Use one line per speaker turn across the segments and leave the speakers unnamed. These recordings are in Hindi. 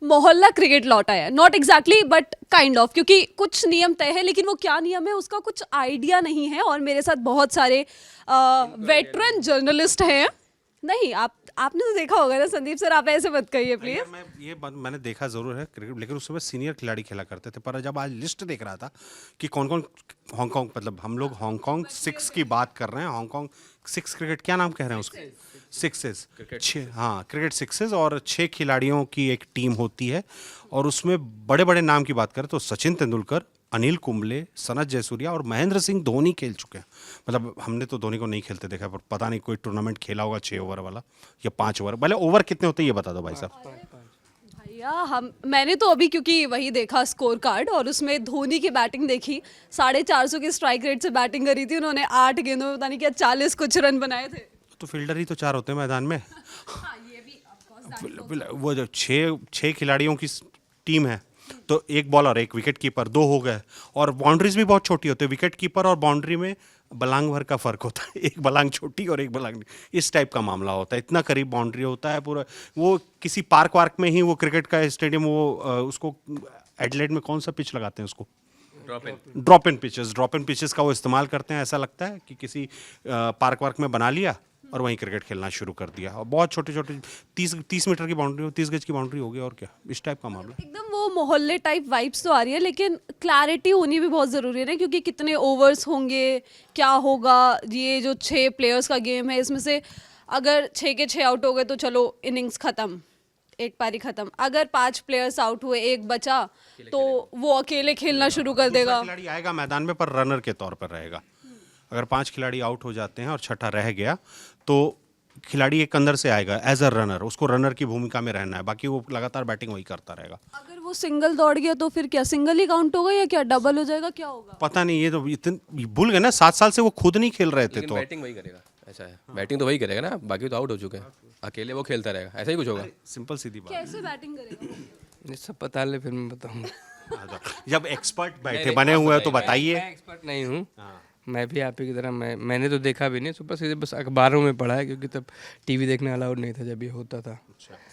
मोहल्ला क्रिकेट लौट आया, not exactly but kind of, क्योंकि कुछ नियम तय है लेकिन वो क्या नियम है उसका कुछ आइडिया नहीं है। और मेरे साथ बहुत सारे वेटरन जर्नलिस्ट हैं। नहीं, आपने तो देखा होगा ना संदीप सर, आप ऐसे मत कहिए प्लीज।
मैंने देखा जरूर है क्रिकेट, लेकिन उस समय सीनियर खिलाड़ी खेला करते थे। पर जब आज लिस्ट देख रहा था कि कौन कौन हांगकांग, मतलब हम लोग हांगकांग सिक्स की बात कर रहे हैं। हांगकांग सिक्स क्रिकेट क्या नाम कह रहे हैं उसको? सिक्सेस, छः, हाँ क्रिकेट सिक्सेस। और 6 खिलाड़ियों की एक टीम होती है। और उसमें बड़े बड़े नाम की बात करें तो सचिन तेंदुलकर, अनिल कुंबले, सनत जयसूर्या और महेंद्र सिंह धोनी खेल चुके हैं। मतलब हमने तो धोनी को नहीं खेलते देखा, पर पता नहीं कोई टूर्नामेंट खेला होगा 6 ओवर वाला या 5 ओवर। भले ओवर कितने होते हैं ये बता दो भाई साहब।
भैया मैंने तो अभी क्योंकि वही देखा स्कोर कार्ड और उसमें धोनी की बैटिंग देखी। 450 की स्ट्राइक रेट से बैटिंग करी थी उन्होंने। 8 गेंदों में पता नहीं क्या 40 कुछ रन बनाए थे।
तो फील्डर ही तो 4 होते हैं मैदान में।
हाँ, ये भी of course that is also-
वो जो छः खिलाड़ियों की टीम है, तो एक बॉलर, एक विकेट कीपर, 2 हो गए। और बाउंड्रीज भी बहुत छोटी होती है। विकेट कीपर और बाउंड्री में बलांग भर का फर्क होता है। एक बलांग छोटी और एक बलांग, इस टाइप का मामला होता है। इतना करीब बाउंड्री होता है पूरा। वो किसी पार्क वार्क में ही वो क्रिकेट का स्टेडियम, वो उसको एडलेड में कौन सा पिच लगाते हैं उसको? ड्रॉप इन पिचेस का वो इस्तेमाल करते हैं। ऐसा लगता है कि किसी पार्क वार्क में बना लिया और वहीं क्रिकेट खेलना शुरू कर दिया। और बहुत छोटे छोटे 30 मीटर की बाउंड्री हो, 30 गज की बाउंड्री होगी, और क्या इस टाइप का मामला।
एकदम वो मोहल्ले टाइप वाइब्स तो आ रही है, लेकिन क्लैरिटी होनी भी बहुत ज़रूरी है ना, क्योंकि कितने ओवर्स होंगे, क्या होगा। ये जो 6 प्लेयर्स का गेम है, इसमें से अगर 6 के 6 आउट हो गए तो चलो इनिंग्स ख़त्म, एक पारी ख़त्म। अगर 5 प्लेयर्स आउट हुए, एक बचा, तो वो अकेले खेलना शुरू कर देगा।
खिलाड़ी आएगा मैदान में पर रनर के तौर पर रहेगा। अगर 5 खिलाड़ी आउट हो जाते हैं और छठा रह गया तो खिलाड़ी एक अंदर से आएगा एज अ रनर, उसको रनर की भूमिका में रहना है। बाकी वो लगातार बैटिंग वही करता रहेगा।
अगर वो सिंगल दौड़ गया तो फिर क्या सिंगल ही काउंट होगा या क्या डबल हो जाएगा, क्या होगा?
पता नहीं, ये तो इतने भूल गए ना। 7 साल से वो खुद नहीं खेल रहे थे।
लेकिन
तो
बैटिंग वही करेगा, ऐसा है। बैटिंग तो वही करेगा ना, बाकी तो आउट हो चुके हैं। अकेले वो खेलता रहेगा, ऐसा ही कुछ होगा।
सिंपल सीधी बात।
कैसे बैटिंग करेगा?
ये सब पता ले, फिर मैं बताऊंगा।
जब एक्सपर्ट बैठे बने हुए हैं तो बताइए।
मैं एक्सपर्ट नहीं हूँ। मैं भी आप ही की तरह, मैंने तो देखा भी नहीं, सुपर सीधे बस अखबारों में पढ़ा है, क्योंकि तब टीवी देखना अलाउड नहीं था जब ये होता था।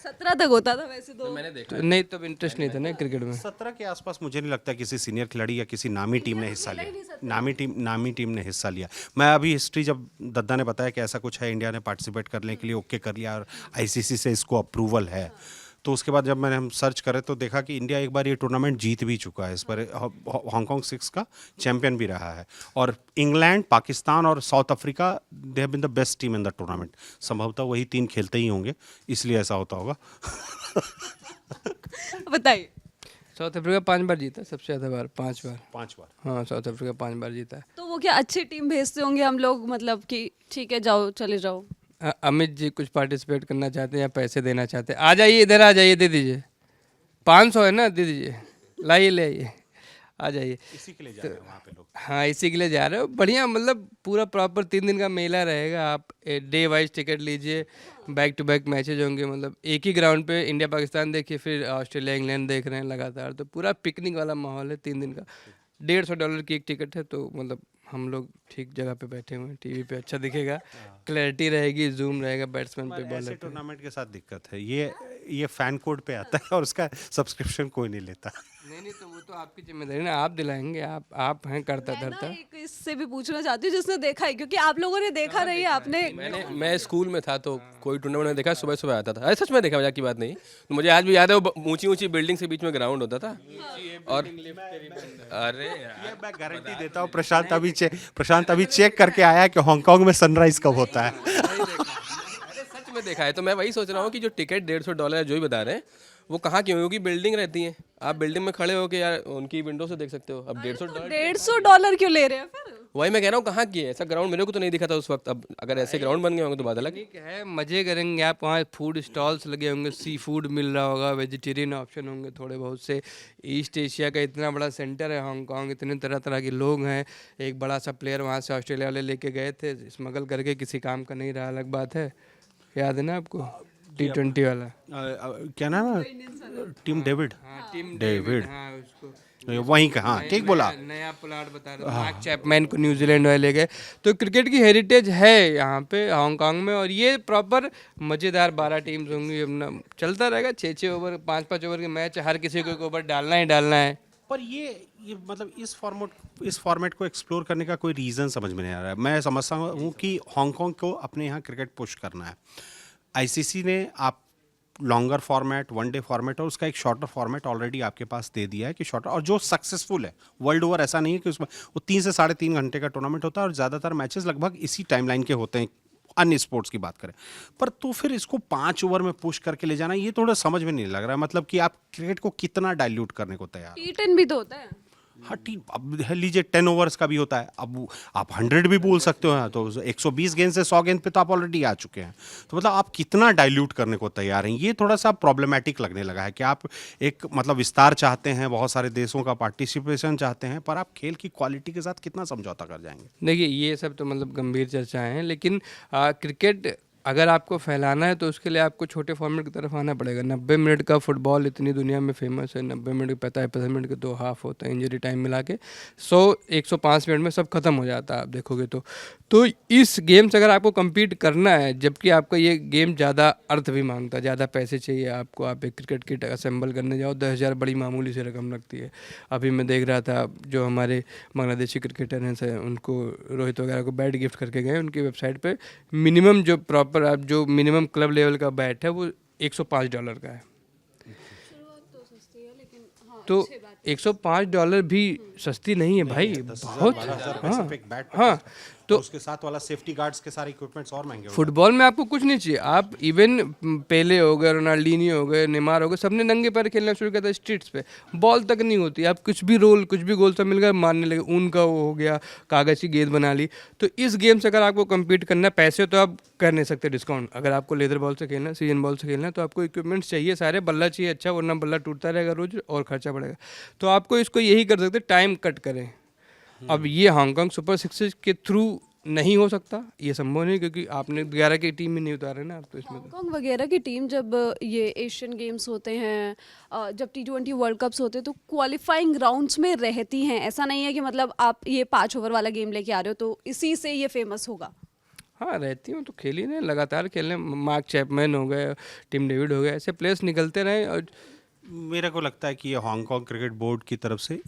17 तक होता था वैसे तो।
मैंने देखा
तो नहीं, तब इंटरेस्ट नहीं था ना क्रिकेट में।
17 के आसपास मुझे नहीं लगता किसी सीनियर खिलाड़ी या किसी नामी टीम ने हिस्सा लिया। नामी टीम ने हिस्सा लिया। मैं अभी हिस्ट्री, जब दद्दा ने बताया कि ऐसा कुछ है, इंडिया ने पार्टिसिपेट करने के लिए ओके कर लिया और आईसीसी से इसको अप्रूवल है, तो उसके बाद जब मैंने हम सर्च करे तो देखा कि इंडिया एक बार ये टूर्नामेंट जीत भी चुका है। इस पर हांगकांग 6 का चैंपियन भी रहा है। और इंग्लैंड, पाकिस्तान और South Africa, they have been the best team in the tournament. संभवतः वही 3 खेलते ही होंगे, इसलिए ऐसा होता होगा।
बताइए।
साउथ अफ्रीका 5 बार जीता, सबसे ज़्यादा बार 5 बार।
5 बार।
हाँ, साउथ अफ्रीका 5 बार जीता है।
तो वो क्या अच्छी टीम भेजते होंगे हम लोग, मतलब कि ठीक है जाओ चले जाओ?
अमित जी कुछ पार्टिसिपेट करना चाहते हैं या पैसे देना चाहते हैं? आ जाइए, इधर आ जाइए, दे दीजिए। 500 है ना, दे दीजिए, लाइए ले आइए, आ जाइए।
इसी के लिए जा रहे हैं वहाँ पे लोग।
हाँ, इसी के लिए जा रहे हो। बढ़िया, मतलब पूरा प्रॉपर 3 दिन का मेला रहेगा। आप डे वाइज टिकट लीजिए, बैक टू बैक मैचेज होंगे। मतलब एक ही ग्राउंड पे इंडिया पाकिस्तान देखिए, फिर ऑस्ट्रेलिया इंग्लैंड देख रहे हैं लगातार। तो पूरा पिकनिक वाला माहौल है 3 दिन का। $150 की एक टिकट है, तो मतलब हम लोग ठीक जगह पे बैठे हुए हैं। टीवी पे अच्छा दिखेगा, क्लैरिटी रहेगी, जूम रहेगा बैट्समैन पे,
ऐसे
बॉलर पे।
टूर्नामेंट के साथ दिक्कत है, ये फैन कोड पे आता है और उसका सब्सक्रिप्शन कोई नहीं लेता।
नहीं, तो वो तो आपकी जिम्मेदारी ना, आप दिलाएंगे। आप हैं करता
मैं ना
धरता।
एक इससे भी पूछना चाहती हूँ जिसने देखा है, क्योंकि आप लोगों ने देखा नहीं है, आपने।
मैं स्कूल में था तो कोई टूर्नामेंट में देखा, सुबह सुबह आता था। अरे सच में देखा, मजाक की बात नहीं। तो मुझे आज भी याद है, वो ऊंची ऊंची बिल्डिंग के बीच में ग्राउंड होता था। और अरे
ये मैं गारंटी देता हूँ, प्रशांत अभी चेक करके आया कि हांगकांग में सनराइज कब होता है।
अरे सच में देखा है। तो मैं वही सोच रहा हूँ कि जो टिकट $150 जो ही बता रहे हैं, वो कहाँ की होगी? बिल्डिंग रहती है, आप बिल्डिंग में खड़े होके यार उनकी विंडो से देख सकते हो। अब $150
$150 क्यों ले रहे हैं फिर?
वही मैं कह रहा हूँ, कहाँ की है ऐसा ग्राउंड? मेरे को तो नहीं दिखा था उस वक्त। अब अगर ऐसे ग्राउंड बन गए होंगे तो बात अलग है।
ठीक है, मज़े करेंगे आप। वहाँ फूड स्टॉल्स लगे होंगे, सी फूड मिल रहा होगा, वेजिटेरियन ऑप्शन होंगे थोड़े बहुत से। ईस्ट एशिया का इतना बड़ा सेंटर है हांगकांग, इतने तरह तरह के लोग हैं। एक बड़ा सा प्लेयर वहाँ से ऑस्ट्रेलिया वाले लेके गए थे, स्मगल करके, किसी काम का नहीं रहा, अलग बात है। याद है ना आपको? T20 वाला।
क्या नाम है टीम डेविड
हाँ, टीम
डेविड
हाँ उसको
वहीं का, हाँ ठीक बोला।
नया प्लाट बता रहे मार्क चैपमैन को न्यूजीलैंड वाले ले गए। तो क्रिकेट की हेरिटेज है यहाँ पे हांगकांग में, और ये प्रॉपर मज़ेदार 12 टीम्स होंगी, अपना चलता रहेगा 6-6 ओवर 5-5 ओवर के मैच, हर किसी को एक ओवर डालना ही डालना है।
पर ये मतलब इस फॉर्मेट को एक्सप्लोर करने का कोई रीज़न समझ में नहीं आ रहा है। मैं समझता हूँ कि हांगकांग को अपने यहाँ क्रिकेट पुश करना है। आईसीसी ने आप लॉन्गर फॉर्मेट, वनडे फॉर्मेट और उसका एक शॉर्टर फॉर्मेट ऑलरेडी आपके पास दे दिया है कि शॉर्टर, और जो सक्सेसफुल है वर्ल्ड ओवर, ऐसा नहीं है कि उसमें वो 3 से 3.5 घंटे का टूर्नामेंट होता है और ज़्यादातर मैचेस लगभग इसी टाइमलाइन के होते हैं अन्य स्पोर्ट्स की बात करें। पर तो फिर इसको 5 ओवर में पुश करके ले जाना, ये थोड़ा समझ में नहीं लग रहा है। मतलब कि आप क्रिकेट को कितना डाइल्यूट करने को तैयार हो।
T10 भी तो होता है।
हाँ ठीक, अब लीजिए 10 ओवर्स का भी होता है, अब आप 100 भी बोल सकते हो, तो 120 गेंद से 100 गेंद पे तो आप ऑलरेडी आ चुके हैं। तो मतलब आप कितना डाइल्यूट करने को तैयार हैं, ये थोड़ा सा प्रॉब्लमेटिक लगने लगा है कि आप एक मतलब विस्तार चाहते हैं, बहुत सारे देशों का पार्टिसिपेशन चाहते हैं, पर आप खेल की क्वालिटी के साथ कितना समझौता कर जाएंगे।
देखिए ये सब तो मतलब गंभीर चर्चाएं हैं, लेकिन क्रिकेट अगर आपको फैलाना है तो उसके लिए आपको छोटे फॉर्मेट की तरफ आना पड़ेगा। 90 मिनट का फुटबॉल इतनी दुनिया में फेमस है, 90 मिनट 45 मिनट के 2 हाफ होते हैं, इंजरी टाइम मिला के 105 मिनट में सब खत्म हो जाता है आप देखोगे तो इस गेम से अगर आपको compete करना है, जबकि आपका ये गेम ज़्यादा अर्थ भी मांगता है, ज़्यादा पैसे चाहिए आपको, आप एक क्रिकेट किट असेंबल करने जाओ 10,000 बड़ी मामूली सी रकम लगती है। अभी मैं देख रहा था जो हमारे बांग्लादेशी क्रिकेटर हैं उनको रोहित वगैरह को बैट गिफ्ट करके गए, उनकी वेबसाइट पे मिनिमम जो प्रॉपर आप जो मिनिमम क्लब लेवल का बैट है वो $105 का है। तो $105 भी सस्ती नहीं है भाई, बहुत। हाँ
तो उसके साथ वाला सेफ्टी गार्ड्स के सारे इक्विपमेंट्स और महंगे हो
फुटबॉल में आपको कुछ नहीं चाहिए। आप इवन पेले हो गए, रोनाल्डीनियो हो गए, नेमार हो गए, सबने नंगे पैर खेलना शुरू किया था स्ट्रीट्स पे, बॉल तक नहीं होती, आप कुछ भी गोल सा मिल गया मारने लगे, ऊन का वो हो गया, कागज़ की गेंद बना ली। तो इस गेम से अगर आपको कम्पीट करना है, पैसे तो आप कर नहीं सकते डिस्काउंट। अगर आपको लेदर बॉल से खेलना है, सीजन बॉल से खेलना है, तो आपको इक्विपमेंट्स चाहिए सारे, बल्ला चाहिए अच्छा, वरना बल्ला टूटता रहेगा रोज और खर्चा बढ़ेगा। तो आपको इसको यही कर सकते, टाइम कट करें। अब ये हांगकांग सुपर 6 के थ्रू नहीं हो सकता, ये संभव नहीं, क्योंकि आपने 11 की टीम में नहीं उतारे ना आप, तो इसमें
हांगकांग वगैरह की टीम जब ये एशियन गेम्स होते हैं, जब T20 वर्ल्ड कप्स होते हैं, तो क्वालिफाइंग राउंड्स में रहती हैं। ऐसा नहीं है कि मतलब आप ये 5 ओवर वाला गेम लेके आ रहे हो तो इसी से ये फेमस होगा।
हाँ रहती हूँ तो खेली नहीं, लगातार खेलने, मार्क चैपमैन हो गए, टिम डेविड हो गए, ऐसे प्लेयर्स निकलते रहे। और
मेरे को लगता है कि ये हांगकांग क्रिकेट बोर्ड की तरफ से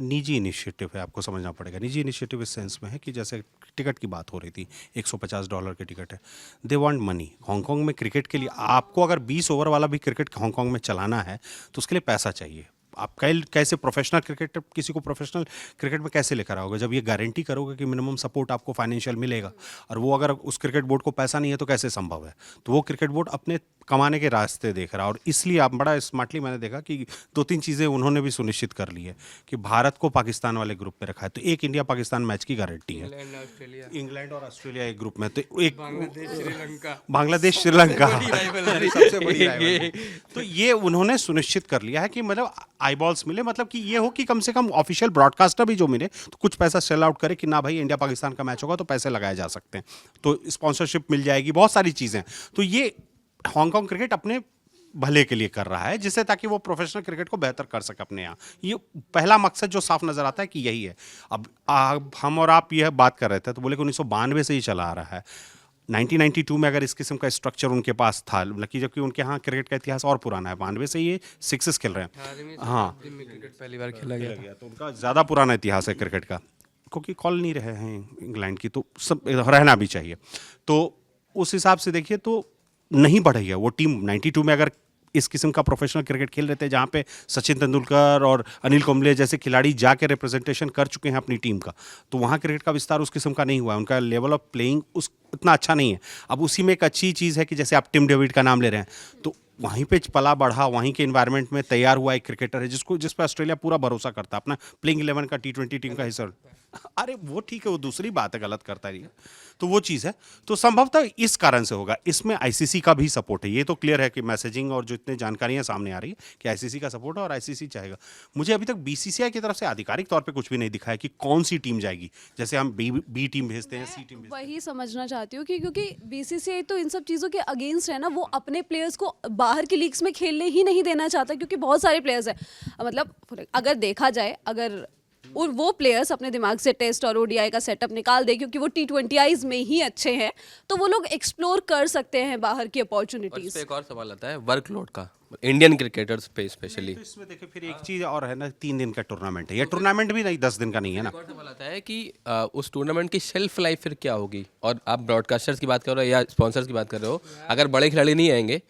निजी इनिशिएटिव है, आपको समझना पड़ेगा। निजी इनिशिएटिव इस सेंस में है कि जैसे टिकट की बात हो रही थी, $150 के टिकट है, दे वांट मनी। हांगकांग में क्रिकेट के लिए आपको अगर 20 ओवर वाला भी क्रिकेट हांगकांग में चलाना है तो उसके लिए पैसा चाहिए। आप कैसे प्रोफेशनल क्रिकेटर किसी को प्रोफेशनल क्रिकेट में कैसे लेकर आओगे जब ये गारंटी करोगे कि मिनिमम सपोर्ट आपको फाइनेंशियल मिलेगा, और वो अगर उस क्रिकेट बोर्ड को पैसा नहीं है तो कैसे संभव है। तो वो क्रिकेट बोर्ड अपने कमाने के रास्ते देख रहा है, और इसलिए आप बड़ा स्मार्टली मैंने देखा कि 2-3 चीज़ें उन्होंने भी सुनिश्चित कर ली है कि भारत को पाकिस्तान वाले ग्रुप में रखा है, तो एक इंडिया पाकिस्तान मैच की गारंटी है, इंग्लैंड और ऑस्ट्रेलिया एक ग्रुप में, तो एक बांग्लादेश श्रीलंका सबसे बड़ी rivalry। तो ये उन्होंने सुनिश्चित कर लिया है कि मतलब आईबॉल्स मिले, मतलब कि ये हो कि कम से कम ऑफिशियल ब्रॉडकास्टर भी जो मिले तो कुछ पैसा सेल आउट करे कि ना भाई इंडिया पाकिस्तान का मैच होगा तो पैसे लगाए जा सकते हैं, तो स्पॉन्सरशिप मिल जाएगी, बहुत सारी चीज़ें। तो ये हांगकांग क्रिकेट अपने भले के लिए कर रहा है, जिससे ताकि वो प्रोफेशनल क्रिकेट को बेहतर कर सके अपने यहाँ। ये पहला मकसद जो साफ नजर आता है कि यही है। अब हम और आप यह बात कर रहे थे तो बोले कि 1992 से ही चला आ रहा है। 1992 में अगर इस किस्म का स्ट्रक्चर उनके पास था, जबकि उनके यहाँ क्रिकेट का इतिहास और पुराना है, 92 से ये 6 खेल रहे हैं। हाँ
क्रिकेट पहली बार खेला गया
तो उनका ज़्यादा पुराना इतिहास है क्रिकेट का, क्योंकि कॉल नहीं रहे हैं इंग्लैंड की, तो सब रहना भी चाहिए। तो उस हिसाब से देखिए तो नहीं बढ़ी है वो टीम। 92 में अगर इस किस्म का प्रोफेशनल क्रिकेट खेल रहे थे जहाँ पे सचिन तेंदुलकर और अनिल कुंबले जैसे खिलाड़ी जाके रिप्रेजेंटेशन कर चुके हैं अपनी टीम का, तो वहाँ क्रिकेट का विस्तार उस किस्म का नहीं हुआ है, उनका लेवल ऑफ प्लेइंग उतना अच्छा नहीं है। अब उसी में एक अच्छी चीज़ है कि जैसे आप टिम डेविड का नाम ले रहे हैं, तो वहीं पे पला बढ़ा, वहीं के इन्वायरमेंट में तैयार हुआ एक क्रिकेटर है जिस पर ऑस्ट्रेलिया पूरा भरोसा करता है, अपना प्लेइंग 11 का T20 टीम का हिस्सा। अरे वो ठीक है, वो दूसरी बात है, गलत करता रही है, तो वो चीज़ है। तो संभवतः इस कारण से होगा। इसमें आईसीसी का भी सपोर्ट है, ये तो क्लियर है कि मैसेजिंग और जो इतने जानकारियां सामने आ रही है कि आईसीसी का सपोर्ट है और आईसीसी चाहेगा। मुझे अभी तक बीसीसीआई की तरफ से आधिकारिक तौर पे कुछ भी नहीं दिखा है कि कौन सी टीम जाएगी। जैसे हम बी टीम भेजते हैं, सी टीम भेजते हैं।
वही समझना चाह चाहती हूँ कि क्योंकि बीसीसीआई तो इन सब चीज़ों के अगेंस्ट है ना, वो अपने प्लेयर्स को बाहर की लीग्स में खेलने ही नहीं देना चाहता, क्योंकि बहुत सारे प्लेयर्स हैं, मतलब अगर देखा जाए, अगर और वो प्लेयर्स अपने दिमाग से टेस्ट और ओडीआई का सेटअप निकाल दे, क्योंकि वो T20Is में ही अच्छे हैं, तो वो लोग एक्सप्लोर कर सकते हैं बाहर की
और इस
अपॉर्चुनिटीज।
पे एक और सवाल आता है वर्कलोड का, इंडियन क्रिकेटर्स पे स्पेशली।
तो इसमें देखिए फिर एक चीज़ और है ना, 3 दिन का टूर्नामेंट है, ये टूर्नामेंट भी नहीं 10 दिन का नहीं है ना।
एक और सवाल आता है कि उस टूर्नामेंट की शेल्फ लाइफ फिर क्या होगी, और आप ब्रॉडकास्टर्स की बात कर रहे हो या स्पॉन्सर्स की बात कर रहे हो, अगर बड़े खिलाड़ी नहीं आएंगे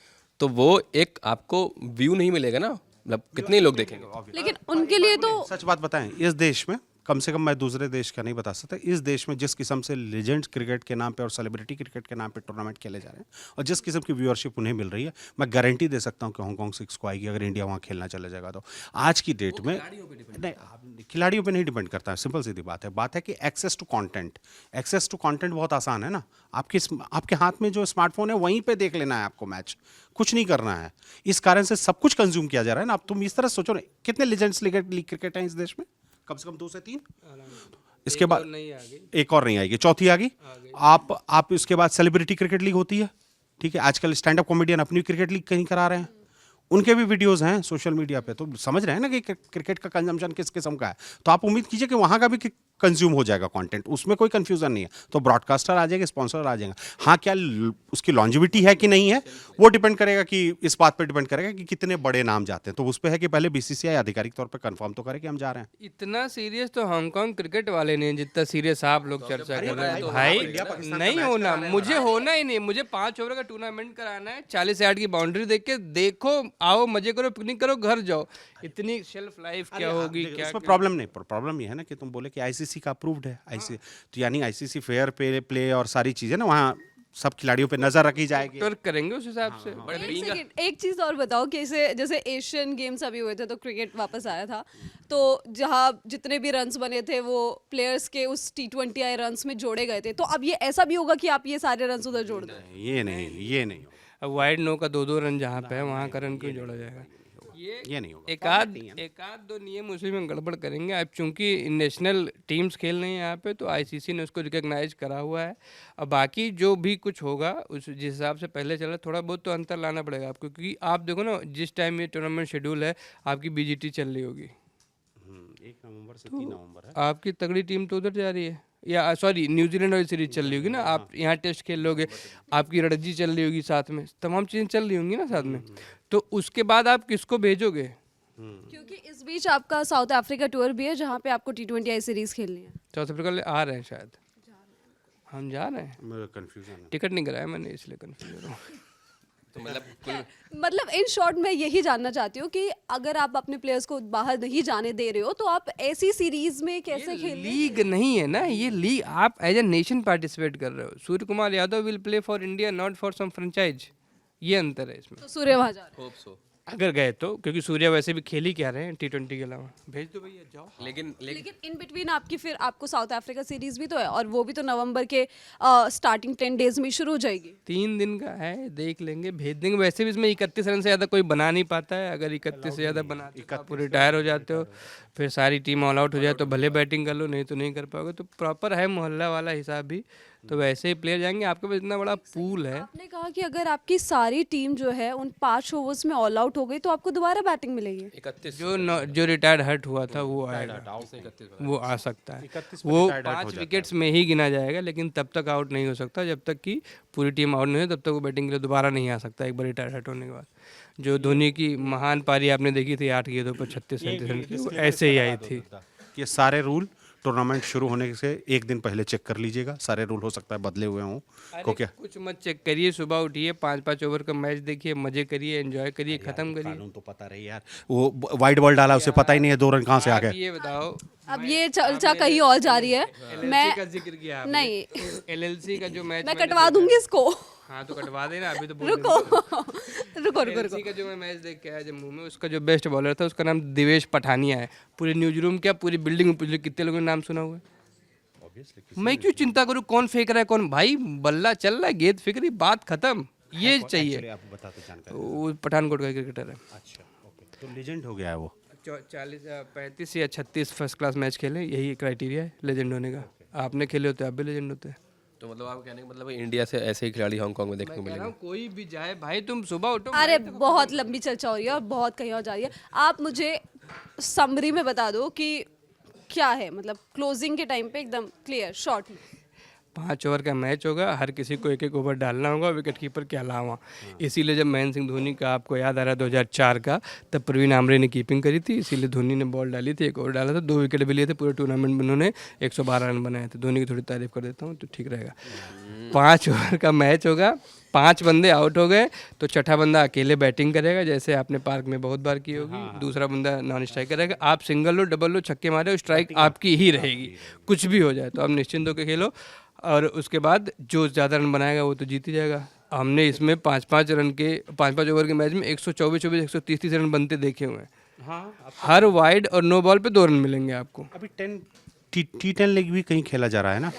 तो वो एक आपको व्यू नहीं मिलेगा ना, मतलब कितने लोग देखेंगे।
लेकिन उनके लिए तो
सच बात बताएं, इस देश में कम से कम, मैं दूसरे देश का नहीं बता सकता, इस देश में जिस किस्म से लेजेंड्स क्रिकेट के नाम पे और सेलिब्रिटी क्रिकेट के नाम पे टूर्नामेंट खेले जा रहे हैं और जिस किस्म की व्यूअरशिप उन्हें मिल रही है, मैं गारंटी दे सकता हूं कि हांगकांग 6 को आएगी अगर इंडिया वहां खेलना चला जाएगा तो। आज की डेट में नहीं, खिलाड़ियों पे नहीं डिपेंड करता है, सिंपल सीधी बात है कि एक्सेस टू कंटेंट बहुत आसान है ना। आपके हाथ में जो स्मार्टफोन है वहीं पे देख लेना है आपको मैच, कुछ नहीं करना है। इस कारण से सब कुछ कंज्यूम किया जा रहा है ना। अब तुम इस तरह सोचो ना, कितने लेजेंड्स लीग क्रिकेट हैं इस देश में, कम से कम 2 से 3। इसके बाद
नहीं आ गई,
एक और नहीं आएगी, चौथी आ गई। आप इसके बाद सेलिब्रिटी क्रिकेट लीग होती है, ठीक है। आजकल स्टैंड अप कॉमेडियन अपनी क्रिकेट लीग कहीं करा रहे हैं, उनके भी वीडियोस हैं सोशल मीडिया पे, तो समझ रहे हैं ना कि क्रिकेट का कंजम्पशन किस किस्म का है। तो आप उम्मीद कीजिए कि वहाँ का भी कंज्यूम हो जाएगा कंटेंट, उसमें कोई कंफ्यूजन नहीं है। तो ब्रॉडकास्टर आ जाएगा, स्पॉन्सर आ जाएगा। हाँ, क्या उसकी लॉन्जिविटी है कि नहीं है, वो डिपेंड करेगा कि इस बात पे डिपेंड करेगा कि कितने बड़े नाम जाते हैं। तो उस पर है कि पहले बीसीसीआई आधिकारिक तौर पर कंफर्म तो करे कि हम जा रहे हैं।
इतना सीरियस तो हांगकांग क्रिकेट वाले नहीं हैं जितना सीरियस आप लोग चर्चा कर रहे हैं भाई। नहीं होना, मुझे होना ही नहीं। मुझे 5 ओवर का टूर्नामेंट कराना है, 40 यार्ड की बाउंड्री देख के देखो, आओ मजे करो, पिकनिक करो, घर जाओ। इतनी शेल्फ लाइफ क्या होगी, क्या
उसमें प्रॉब्लम नहीं, प्रॉब्लम ये है ना कि तुम बोले कि आईसीसी का अप्रूव्ड है, तो यानी आईसीसी फेयर प्ले और सारी चीजें ना वहाँ सब खिलाड़ियों पे नजर रखी जाएगी,
तो करेंगे उस हिसाब से।
एक सेकंड, एक चीज और बताओ कि जैसे एशियन गेम्स अभी हुए थे तो क्रिकेट वापस आया था, तो जहाँ जितने भी रन्स बने थे वो प्लेयर्स के उस T20I रन्स में जोड़े गए थे, तो अब ये ऐसा भी होगा कि आप ये सारे रन्स उधर जोड़ दो?
ये नहीं होगा।
अब वाइड नो का 2-2 रन जहाँ पे है वहाँ का रन क्यों जोड़ा जाएगा?
ये नहीं होगा।
एक आध 2 नियम उसी में गड़बड़ करेंगे। अब चूंकि नेशनल टीम्स खेल रही हैं यहाँ पे, तो आईसीसी ने उसको रिकॉग्नाइज करा हुआ है। अब बाकी जो भी कुछ होगा उस जिस हिसाब से पहले चला, थोड़ा बहुत तो अंतर लाना पड़ेगा आपको, क्योंकि आप देखो ना, जिस टाइम ये टूर्नामेंट शेड्यूल है, आपकी बीजीटी चल रही होगी,
1 नवंबर से 3 नवंबर है।
आपकी तगड़ी टीम तो उधर जा रही है, या सॉरी न्यूजीलैंड वाली सीरीज चल रही होगी ना, आप यहाँ टेस्ट खेल लोगे, आपकी रणजी चल रही होगी, साथ में तमाम चीज़ें चल रही होंगी ना साथ में, तो उसके बाद आप किसको भेजोगे?
क्योंकि इस बीच आपका साउथ अफ्रीका टूर भी है जहाँ पे आपको T20I सीरीज खेलनी है।
साउथ अफ्रीका आ रहे हैं शायद, हम जा रहे हैं,
मेरा कंफ्यूजन है।
टिकट नहीं कराया मैंने इसलिए कंफ्यूज हूँ।
तो
मतलब इन शॉर्ट मैं यही जानना चाहती हूँ कि अगर आप अपने प्लेयर्स को बाहर नहीं जाने दे रहे हो तो आप ऐसी सीरीज में कैसे खेल?
लीग नहीं है ना ये, लीग आप एज ए नेशन पार्टिसिपेट कर रहे हो। Surya Kumar Yadav will play for India, not for some franchise, ये अंतर है इसमें।
तो सूर्य वहां जा रहे हैं।
Hope so.
अगर गए तो, क्योंकि सूर्य वैसे भी खेल ही क्या रहे हैं T20 के अलावा, भेज दो भैया जाओ।
लेकिन इन बिटवीन आपकी फिर आपको साउथ अफ्रीका सीरीज भी तो है, और वो भी तो नवंबर के स्टार्टिंग 10 डेज में शुरू हो जाएगी।
3 दिन का है, देख लेंगे, भेज देंगे। वैसे भी इसमें 31 रन से ज़्यादा कोई बना नहीं पाता है। अगर 31 से ज़्यादा बनाते हो आप रिटायर हो जाते हो, फिर सारी टीम ऑल आउट हो जाए तो भले बैटिंग कर लो, नहीं तो नहीं कर पाओगे। तो प्रॉपर है मोहल्ला वाला हिसाब भी, तो वैसे ही प्लेयर जाएंगे। आपके पास इतना बड़ा पूल है।
आपने कहा कि अगर आपकी सारी टीम जो है उन 5 ओवर्स में ऑल आउट हो गई तो आपको दोबारा बैटिंग मिलेगी।
31
जो रिटायर्ड हर्ट हुआ था वो आएगा, वो आ सकता है। वो 5 विकेट्स में ही गिना जाएगा, लेकिन तब तक आउट नहीं हो सकता जब तक कि पूरी टीम आउट नहीं हो, तब तक वो बैटिंग के लिए दोबारा नहीं आ सकता एक बार रिटायर्ड हर्ट होने के बाद। जो धोनी की महान पारी आपने देखी थी 8 गेंदों पर 36-37 रन की, वो ऐसे ही आई थी।
ये सारे रूल टूर्नामेंट शुरू होने से 1 दिन पहले चेक कर लीजिएगा। सारे रूल हो सकता है बदले हुए हों, को क्या
कुछ मत चेक करिए, सुबह उठिए, 5-5 ओवर का मैच देखिए, मजे करिए, एंजॉय करिए, खत्म करिए।
कानून तो पता रही यार, वो वाइड बॉल डाला, उसे पता ही नहीं है 2 रन कहाँ से आ
आप
गए।
ये बताओ,
अब ये चर्चा कहीं और जा रही है।
LLC का जिक्र किया आपने।
नहीं,
LLC का जो मैच
मैं कटवा दूंगी इसको।
हाँ तो कटवा देना, अभी तो
रुको रुको रुको
LLC का जो मैं मैच देख के आया जम्मू में, उसका जो बेस्ट बॉलर था उसका नाम दिवेश पठानिया है। पूरी न्यूज रूम क्या पूरी बिल्डिंग में पूछ लो कितने लोगों ने नाम सुना हुआ है। मैं क्यों चिंता करूँ कौन फेंक रहा है कौन, भाई बल्ला चल रहा है, गेंद फेंक रही, बात खत्म, ये चाहिए।
आप बताते जानकारी।
वो पठानकोट का क्रिकेटर है।
अच्छा, ओके, तो लेजेंड हो गया है वो।
35 या 36 फर्स्ट क्लास मैच खेले, यही क्राइटेरिया है लेजेंड होने का। आपने खेले होते आप भी लेजेंड होते हैं।
तो मतलब आप कहने का मतलब इंडिया से ऐसे ही खिलाड़ी हांगकांग में देखने को
कह रहा
मिलेंगे?
हूँ कोई भी जाए भाई, तुम सुबह उठो।
अरे बहुत लंबी चर्चा हो रही है और बहुत कहीं और जा रही है। आप मुझे समरी में बता दो कि क्या है, मतलब क्लोजिंग के टाइम पे एकदम क्लियर शॉर्ट में।
5 ओवर का मैच होगा, हर किसी को एक एक ओवर डालना होगा विकेट कीपर के अलावा। इसीलिए जब महेंद्र सिंह धोनी का आपको याद आ रहा है 2004 का, तब प्रवीण आमरे ने कीपिंग करी थी, इसीलिए धोनी ने बॉल डाली थी, 1 ओवर डाला था, 2 विकेट भी लिए थे। पूरे टूर्नामेंट में उन्होंने 112 रन बनाए थे। धोनी की थोड़ी तारीफ कर देता हूँ तो ठीक रहेगा। 5 ओवर का मैच होगा, 5 बंदे आउट हो गए तो छठा बंदा अकेले बैटिंग करेगा, जैसे आपने पार्क में बहुत बार की होगी। दूसरा बंदा नॉन स्ट्राइक करेगा। आप सिंगल लो, डबल लो, छक्के मारे, स्ट्राइक आपकी ही रहेगी। कुछ भी हो जाए तो आप निश्चिंत होकर खेलो, और उसके बाद जो ज़्यादा रन बनाएगा वो तो जीत ही जाएगा। हमने इसमें 5-5 रन के 5-5 ओवर के मैच में 124-24, 130 रन बनते देखे हुए हैं।
हाँ,
हर वाइड और नो बॉल पे 2 रन मिलेंगे आपको।
अभी T10 लीग भी कहीं खेला जा रहा है ना,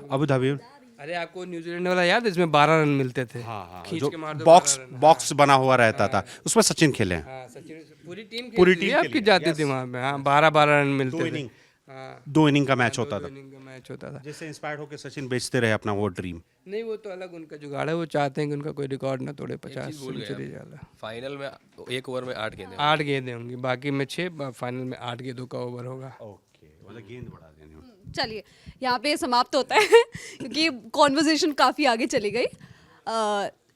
अबू धाबी में।
अरे आपको न्यूजीलैंड वाला याद है, इसमें 12 रन मिलते थे।
हाँ,
खींच
जो
के मार दो,
बॉक्स
12 रन।
बॉक्स बना हुआ रहता था, उसमें सचिन खेले हैं।
हाँ, सचिन पूरी टीम
पूरी
खेलती
टीम
थी आपकी,
खेली,
जाती
yes।
थी वहाँ पे। हाँ, 12-12 रन मिलते थे।
इनिंग,
हाँ,
2 इनिंग का मैच होता
2
था,
इनिंग का मैच होता था।
जिससे इंस्पायर्ड होकर सचिन बेचते रहे अपना वो ड्रीम।
नहीं, वो तो अलग उनका जुगाड़ है, वो चाहते हैं कि उनका कोई रिकॉर्ड ना तोड़े। 50 सेंचुरी वाला।
फाइनल में 1 ओवर में 8 गेंदें
8 गेंदें होंगी, बाकी में 6, फाइनल में 8 गेंदों का ओवर होगा।
ओके, मतलब गेंद बढ़ा देनी हो।
चलिए यहाँ पे समाप्त होता है क्योंकि कॉन्वर्जेशन काफ़ी आगे चली गई।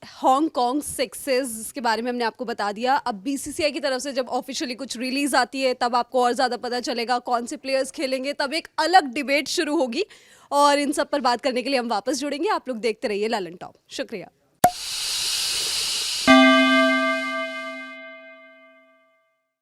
हांगकांग सिक्सेस के बारे में हमने आपको बता दिया। अब बीसीसीआई की तरफ से जब ऑफिशियली कुछ रिलीज आती है तब आपको और ज़्यादा पता चलेगा कौन से प्लेयर्स खेलेंगे, तब एक अलग डिबेट शुरू होगी और इन सब पर बात करने के लिए हम वापस जुड़ेंगे। आप लोग देखते रहिए लालन टॉप। शुक्रिया।